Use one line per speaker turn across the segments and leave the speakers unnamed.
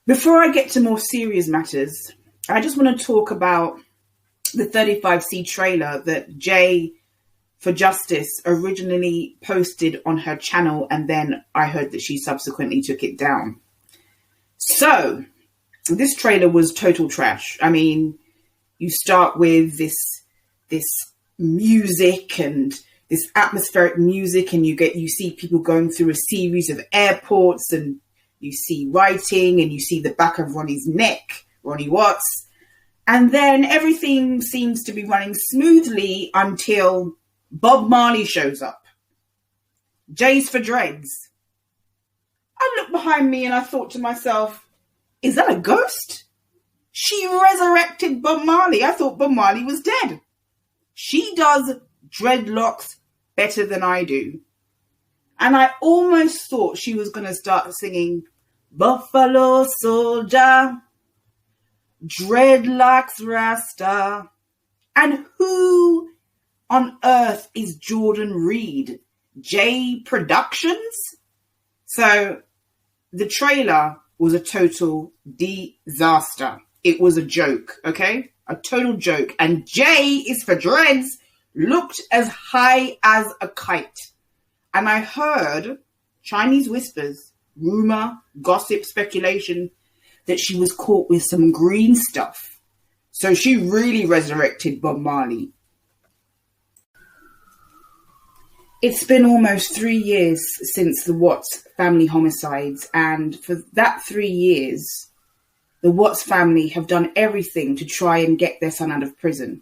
Before I get to more serious matters, I just want to talk about the 35C trailer that Jay for Justice originally posted on her channel, and then I heard that she subsequently took it down. So this trailer was total trash. I mean, you start with this music and this atmospheric music, and you see people going through a series of airports, and you see writing, and you see the back of Ronnie's neck, Ronnie Watts, and then everything seems to be running smoothly until Bob Marley shows up. J's for Dreads. I looked behind me and I thought to myself, is that a ghost? She resurrected Bob Marley. I thought Bob Marley was dead. She does dreadlocks better than I do. And I almost thought she was going to start singing Buffalo Soldier, Dreadlocks Rasta. And who on earth is Jordan Reed? J Productions? So the trailer was a total disaster. It was a joke, okay? A total joke. And J is for Dreads looked as high as a kite. And I heard Chinese whispers, rumor, gossip, speculation that she was caught with some green stuff. So she really resurrected Bob Marley. It's been almost 3 years since the Watts family homicides, and for that 3 years, the Watts family have done everything to try and get their son out of prison.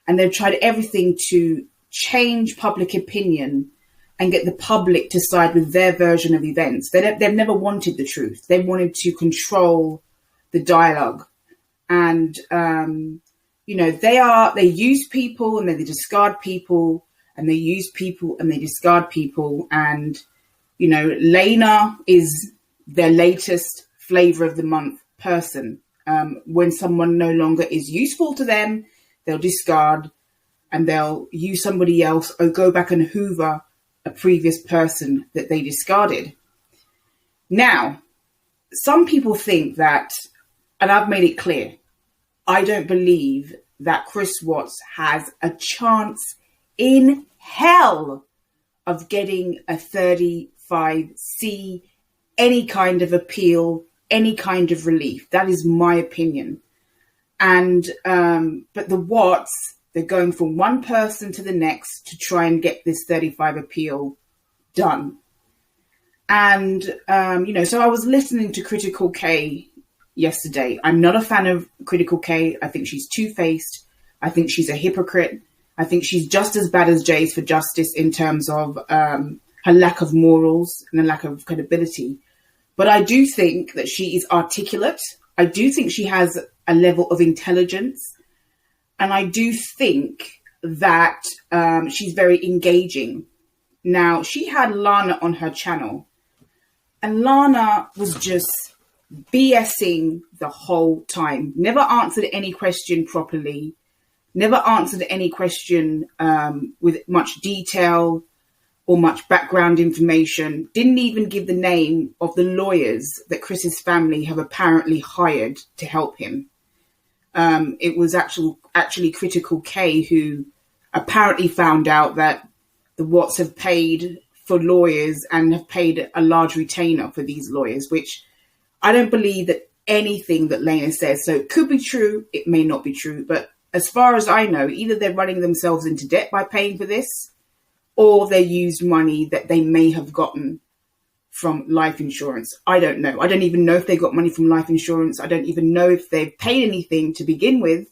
And they've tried everything to change public opinion and get the public to side with their version of events. They've never wanted the truth. They wanted to control the dialogue. And, they use people and they discard people, and they use people and they discard people. And, Lana is their latest flavor of the month person. When someone no longer is useful to them, they'll discard and they'll use somebody else or go back and hoover a previous person that they discarded. Now, some people think that, and I've made it clear, I don't believe that Chris Watts has a chance in hell of getting a 35C, any kind of appeal, any kind of relief. That is my opinion. And but the Watts, they're going from one person to the next to try and get this 35 appeal done. And so I was listening to Critical K yesterday. I'm not a fan of Critical K. I think she's two-faced. I think she's a hypocrite. I think she's just as bad as Jay's for Justice in terms of her lack of morals and a lack of credibility. But I do think that she is articulate. I do think she has a level of intelligence. And I do think that she's very engaging. Now, she had Lana on her channel. And Lana was just BSing the whole time. Never answered any question properly. Never answered any question with much detail or much background information. Didn't even give the name of the lawyers that Chris's family have apparently hired to help him. It was actually Critical K who apparently found out that the Watts have paid for lawyers and have paid a large retainer for these lawyers, which I don't believe that anything that Lana says. So it could be true, it may not be true. But as far as I know, either they're running themselves into debt by paying for this, or they used money that they may have gotten from life insurance. I don't know. I don't even know if they got money from life insurance. I don't even know if they've paid anything to begin with.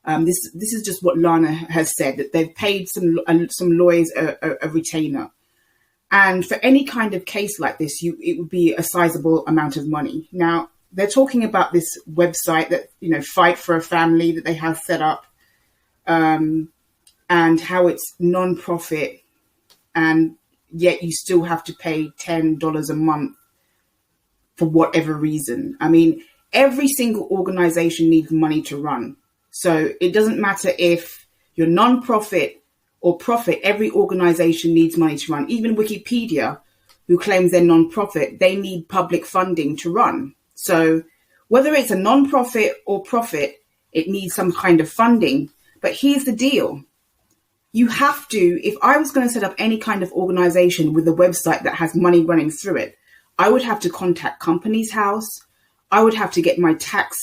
This is just what Lana has said, that they've paid some lawyers a retainer. And for any kind of case like this, it would be a sizable amount of money. Now, they're talking about this website that, Fight for a Family that they have set up, and how it's non-profit, and yet you still have to pay $10 a month for whatever reason. I mean, every single organization needs money to run. So it doesn't matter if you're non-profit or profit, every organization needs money to run. Even Wikipedia, who claims they're non-profit, they need public funding to run. So Whether it's a non-profit or profit, it needs some kind of funding. But here's the deal. You have to, if I was going to set up any kind of organization with a website that has money running through it, I would have to contact Companies House. I would have to get my tax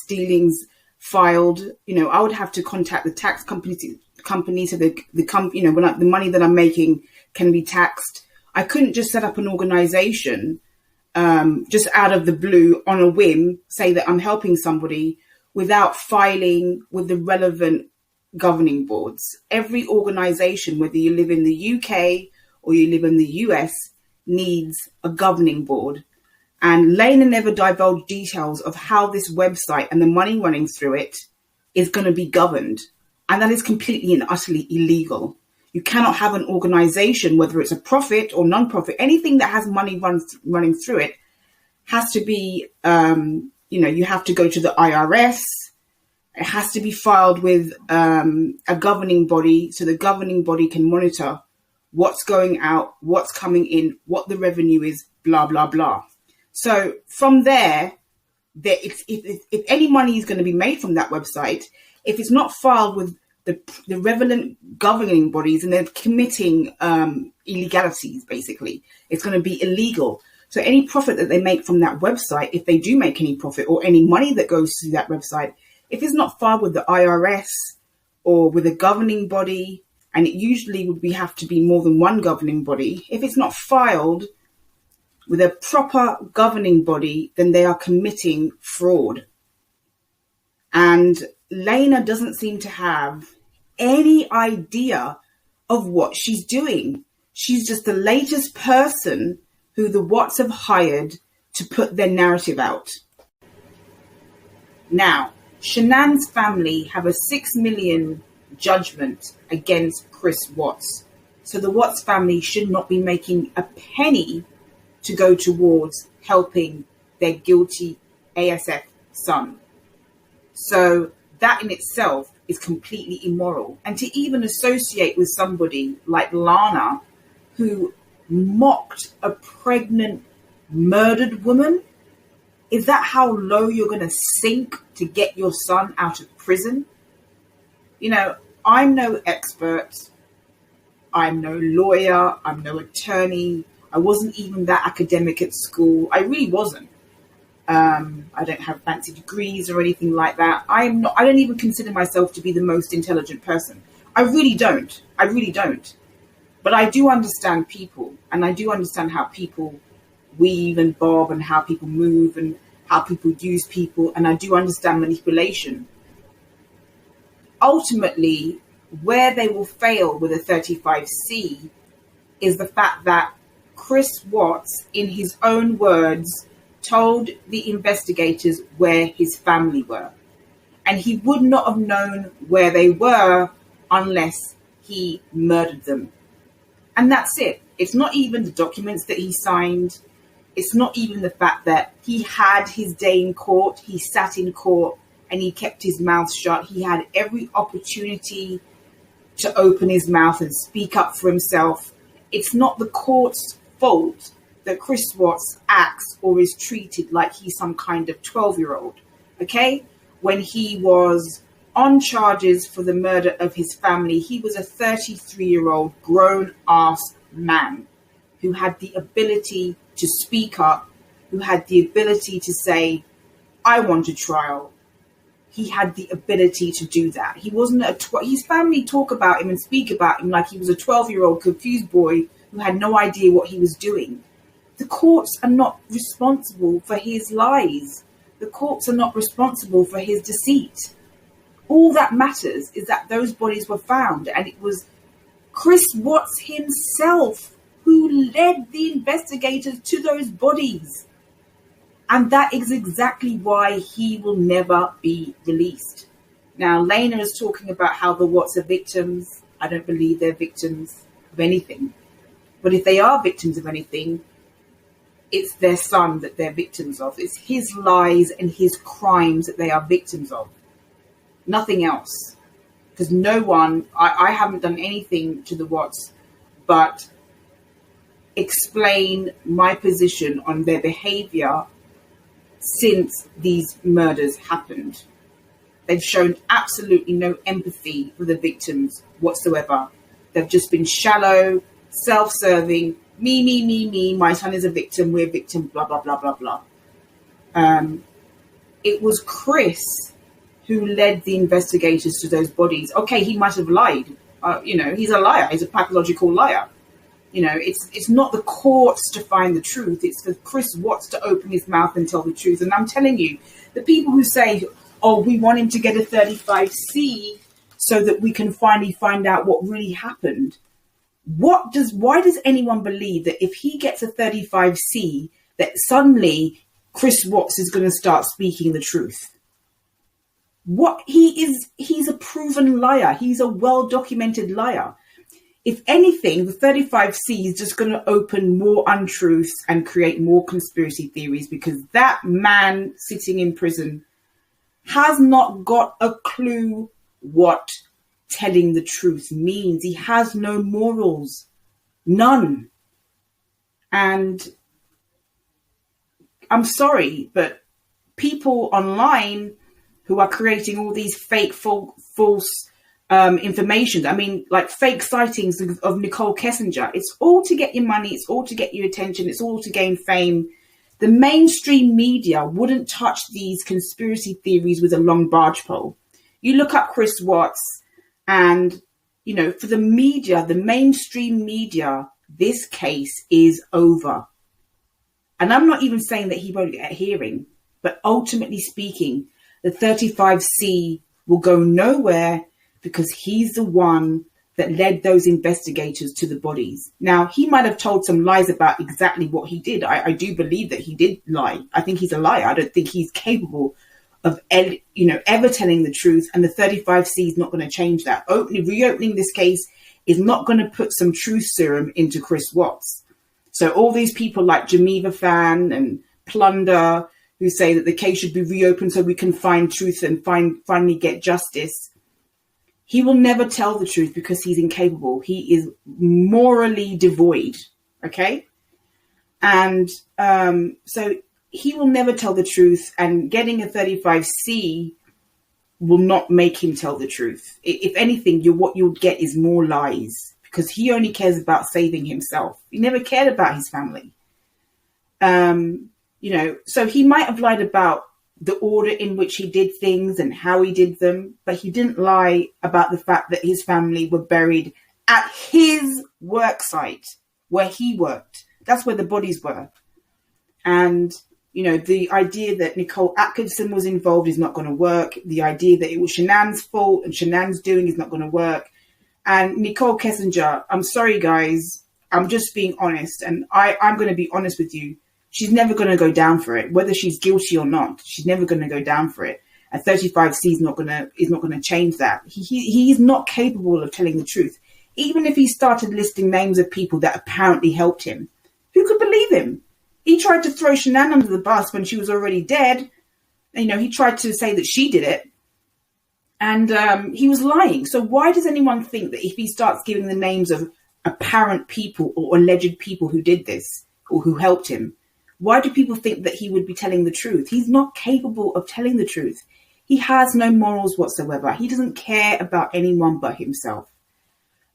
dealings filed. I would have to contact the tax companies so the money that I'm making can be taxed. I couldn't just set up an organization just out of the blue on a whim, say that I'm helping somebody without filing with the relevant governing boards. Every organization, whether you live in the UK or you live in the US, needs a governing board. And Lana never divulged details of how this website and the money running through it is going to be governed. And that is completely and utterly illegal. You cannot have an organization, whether it's a profit or non-profit, anything that has money running through it has to be, you have to go to the IRS. It has to be filed with a governing body so the governing body can monitor what's going out, what's coming in, what the revenue is, blah, blah, blah. So from there, if any money is going to be made from that website, if it's not filed with the relevant governing bodies and they're committing illegalities, basically, it's going to be illegal. So any profit that they make from that website, if they do make any profit or any money that goes through that website, if it's not filed with the IRS or with a governing body, and it usually would have to be more than one governing body, if it's not filed with a proper governing body, then they are committing fraud. And Lana doesn't seem to have any idea of what she's doing. She's just the latest person who the Watts have hired to put their narrative out. Now, Shanann's family have a $6 million judgment against Chris Watts. So the Watts family should not be making a penny to go towards helping their guilty ASF son. So that in itself is completely immoral. And to even associate with somebody like Lana, who mocked a pregnant, murdered woman, is that how low you're going to sink to get your son out of prison? I'm no expert. I'm no lawyer. I'm no attorney. I wasn't even that academic at school. I really wasn't. I don't have fancy degrees or anything like that. I don't even consider myself to be the most intelligent person. I really don't. But I do understand people, and I do understand how people weave and bob and how people move and how people use people, and I do understand manipulation. Ultimately, where they will fail with a 35C is the fact that Chris Watts, in his own words, told the investigators where his family were. And he would not have known where they were unless he murdered them. And that's it. It's not even the documents that he signed. It's not even the fact that he had his day in court. He sat in court and he kept his mouth shut. He had every opportunity to open his mouth and speak up for himself. It's not the court's fault that Chris Watts acts or is treated like he's some kind of 12-year-old, okay? When he was on charges for the murder of his family, he was a 33-year-old grown-ass man who had the ability to speak up, who had the ability to say, I want a trial. He had the ability to do that. He wasn't his family talk about him and speak about him like he was a 12-year-old confused boy who had no idea what he was doing. The courts are not responsible for his lies. The courts are not responsible for his deceit. All that matters is that those bodies were found, and it was Chris Watts himself who led the investigators to those bodies. And that is exactly why he will never be released. Now, Lana is talking about how the Watts are victims. I don't believe they're victims of anything. But if they are victims of anything, it's their son that they're victims of. It's his lies and his crimes that they are victims of. Nothing else. Because no one, I haven't done anything to the Watts but explain my position on their behavior since these murders happened. They've shown absolutely no empathy for the victims whatsoever. They've just been shallow, self-serving, me, my son is a victim, we're victim, blah, blah, blah, blah, blah. It was Chris who led the investigators to those bodies. Okay, he might have lied. He's a liar. He's a pathological liar. It's not the courts to find the truth. It's for Chris Watts to open his mouth and tell the truth. And I'm telling you, the people who say, oh, we want him to get a 35C so that we can finally find out what really happened. Why does anyone believe that if he gets a 35C, that suddenly Chris Watts is going to start speaking the truth? He's a proven liar. He's a well-documented liar. If anything, the 35C is just going to open more untruths and create more conspiracy theories, because that man sitting in prison has not got a clue what telling the truth means. He has no morals, none. And I'm sorry, but people online who are creating all these fake, false information. I mean, like fake sightings of Nicole Kessinger. It's all to get your money. It's all to get your attention. It's all to gain fame. The mainstream media wouldn't touch these conspiracy theories with a long barge pole. You look up Chris Watts and, for the media, the mainstream media, this case is over. And I'm not even saying that he won't get a hearing, but ultimately speaking, the 35C will go nowhere because he's the one that led those investigators to the bodies. Now, he might have told some lies about exactly what he did. I do believe that he did lie. I think he's a liar. I don't think he's capable of ever telling the truth. And the 35C is not going to change that. Reopening this case is not going to put some truth serum into Chris Watts. So all these people like Geneva Fan and Plunder, who say that the case should be reopened so we can find truth and finally get justice. He will never tell the truth because he's incapable. He is morally devoid. Okay. And so he will never tell the truth, and getting a 35C will not make him tell the truth. If anything, what you'll get is more lies, because he only cares about saving himself. He never cared about his family. So he might have lied about the order in which he did things and how he did them, but he didn't lie about the fact that his family were buried at his work site where he worked. That's where the bodies were. And, the idea that Nicole Atkinson was involved is not going to work. The idea that it was Shanann's fault and Shanann's doing is not going to work. And Nicole Kessinger, I'm sorry, guys, I'm just being honest. And I'm going to be honest with you. She's never going to go down for it, whether she's guilty or not. She's never going to go down for it. And 35C is not going to change that. He's not capable of telling the truth. Even if he started listing names of people that apparently helped him, who could believe him? He tried to throw Shanann under the bus when she was already dead. He tried to say that she did it, and he was lying. So why does anyone think that if he starts giving the names of apparent people or alleged people who did this or who helped him, why do people think that he would be telling the truth? He's not capable of telling the truth. He has no morals whatsoever. He doesn't care about anyone but himself.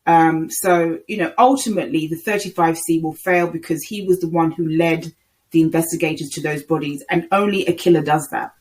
Ultimately, the 35C will fail because he was the one who led the investigators to those bodies, and only a killer does that.